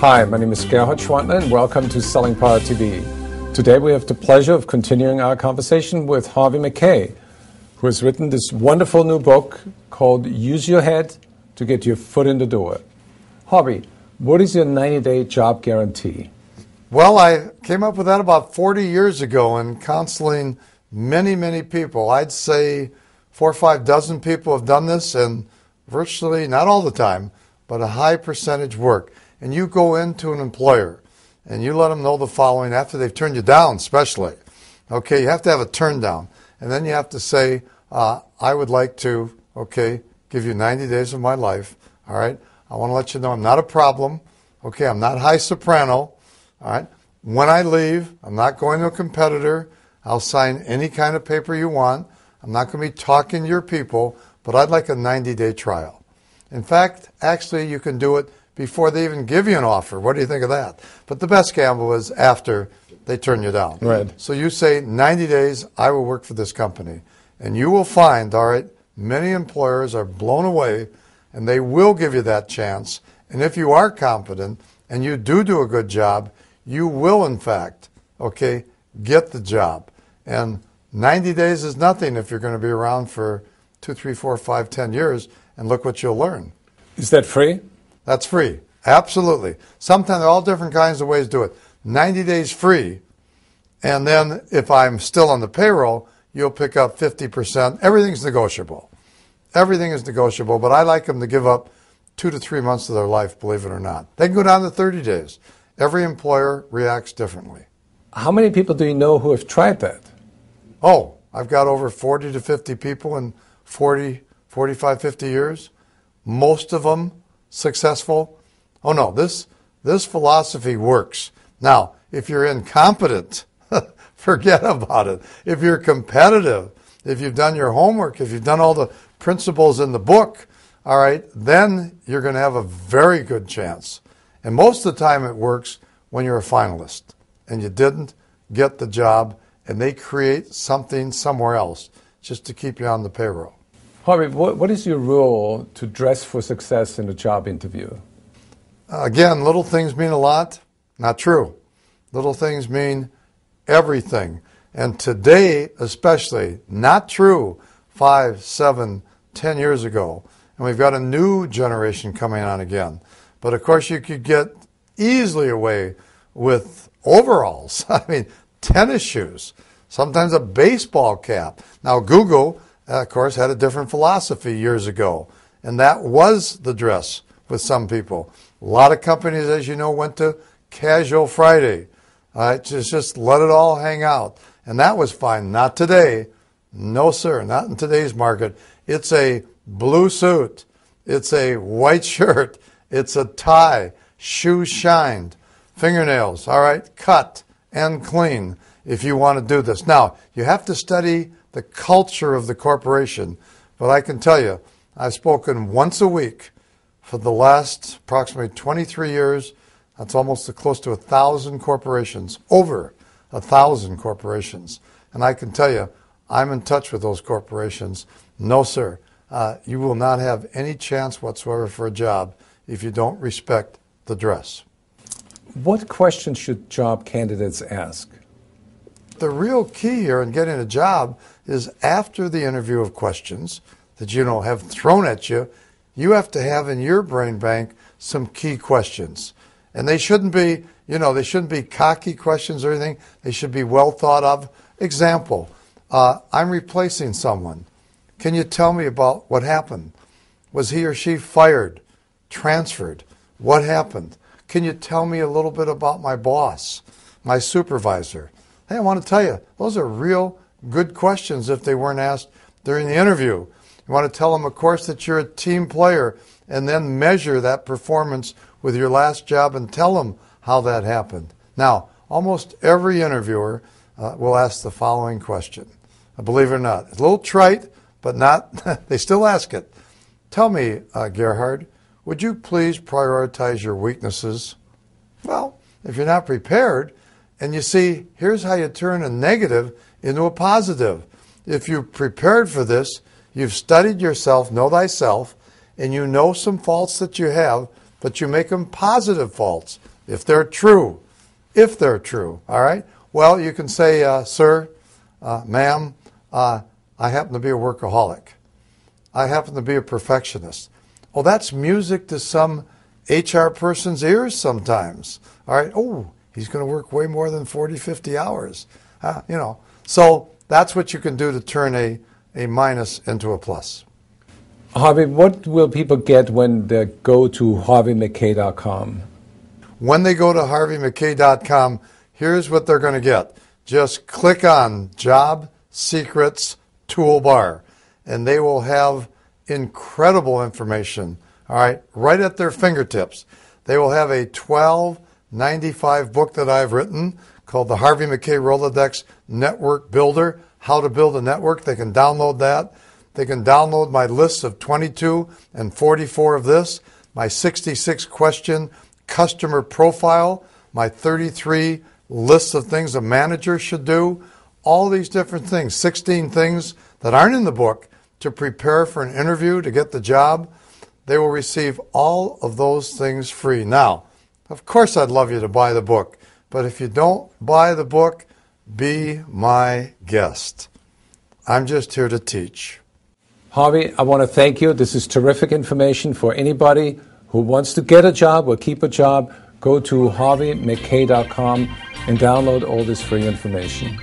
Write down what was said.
Hi, my name is Gerhard Schwantner and welcome to Selling Power TV. Today we have the pleasure of continuing our conversation with Harvey Mackay, who has written this wonderful new book called Use Your Head to Get Your Foot in the Door. Harvey, what is your 90-day job guarantee? Well, I came up with that about 40 years ago in counseling many people. I'd say 4 or 5 dozen people have done this, and virtually, not all the time, but a high percentage work. And you go into an employer and you let them know the following after they've turned you down, especially. Okay, you have to have a turn down. And then you have to say, I would like to, give you 90 days of my life. All right, I want to let you know I'm not a problem. Okay, I'm not high soprano. All right, when I leave, I'm not going to a competitor. I'll sign any kind of paper you want. I'm not going to be talking to your people, but I'd like a 90-day trial. In fact, actually, you can do it before they even give you an offer. What do you think of that? But the best gamble is after they turn you down. Right. So you say, 90 days, I will work for this company. And you will find, all right, many employers are blown away, and they will give you that chance. And if you are competent and you do a good job, you will, in fact, get the job. And 90 days is nothing if you're going to be around for 2, 3, 4, 5, 10 years, and look what you'll learn. Is that free? That's free. Absolutely. Sometimes there are all different kinds of ways to do it. 90 days free, and then if I'm still on the payroll, you'll pick up 50%. Everything's negotiable. Everything is negotiable, but I like them to give up 2 to 3 months of their life, believe it or not. They can go down to 30 days. Every employer reacts differently. How many people do you know who have tried that? Oh, I've got over 40 to 50 people in 40, 45, 50 years. Most of them successful. Oh no, this philosophy works. Now, if you're incompetent, forget about it. If you're competitive, if you've done your homework, if you've done all the principles in the book, all right, then you're going to have a very good chance. And most of the time it works when you're a finalist and you didn't get the job and they create something somewhere else just to keep you on the payroll. Harvey, what is your rule to dress for success in a job interview? Again, little things mean a lot. Not true. Little things mean everything. And today, especially, not true 5, 7, 10 years ago. And we've got a new generation coming on again. But of course, you could get easily away with overalls. I mean, tennis shoes, sometimes a baseball cap. Now, Google, of course, had a different philosophy years ago, and that was the dress with some people. A lot of companies, as you know, went to Casual Friday. Just let it all hang out, and that was fine. Not today. No, sir, not in today's market. It's a blue suit. It's a white shirt. It's a tie. Shoes shined. Fingernails, all right, cut and clean if you want to do this. Now, you have to study the culture of the corporation. But I can tell you, I've spoken once a week for the last approximately 23 years. That's almost close to 1,000 corporations, over 1,000 corporations. And I can tell you, I'm in touch with those corporations. No, sir, you will not have any chance whatsoever for a job if you don't respect the dress. What questions should job candidates ask? The real key here in getting a job is after the interview of questions that have thrown at you, you have to have in your brain bank some key questions. And they shouldn't be, they shouldn't be cocky questions or anything. They should be well thought of. Example, I'm replacing someone. Can you tell me about what happened? Was he or she fired, transferred? What happened? Can you tell me a little bit about my boss, my supervisor? Hey, I want to tell you, those are real good questions if they weren't asked during the interview. You want to tell them, of course, that you're a team player and then measure that performance with your last job and tell them how that happened. Now, almost every interviewer will ask the following question. Believe it or not, it's a little trite, but not, they still ask it. Tell me, Gerhard, would you please prioritize your weaknesses? Well, if you're not prepared, and you see, here's how you turn a negative into a positive. If you prepared for this, you've studied yourself, know thyself, and you know some faults that you have, but you make them positive faults. If they're true, all right? Well, you can say, sir, ma'am, I happen to be a workaholic. I happen to be a perfectionist. Oh, that's music to some HR person's ears sometimes. All right, oh, he's going to work way more than 40, 50 hours. So that's what you can do to turn a minus into a plus. Harvey, what will people get when they go to harveymckay.com? When they go to harveymckay.com, here's what they're going to get. Just click on Job Secrets Toolbar, and they will have incredible information, all right at their fingertips. They will have a $12.95 book that I've written called the Harvey Mackay Rolodex Network Builder, How to Build a Network. They can download that. They can download my lists of 22 and 44 of this, my 66-question customer profile, my 33 lists of things a manager should do, all these different things, 16 things that aren't in the book to prepare for an interview to get the job. They will receive all of those things free. Now, of course, I'd love you to buy the book, but if you don't buy the book, be my guest. I'm just here to teach. Harvey, I want to thank you. This is terrific information for anybody who wants to get a job or keep a job. Go to harveymckay.com and download all this free information.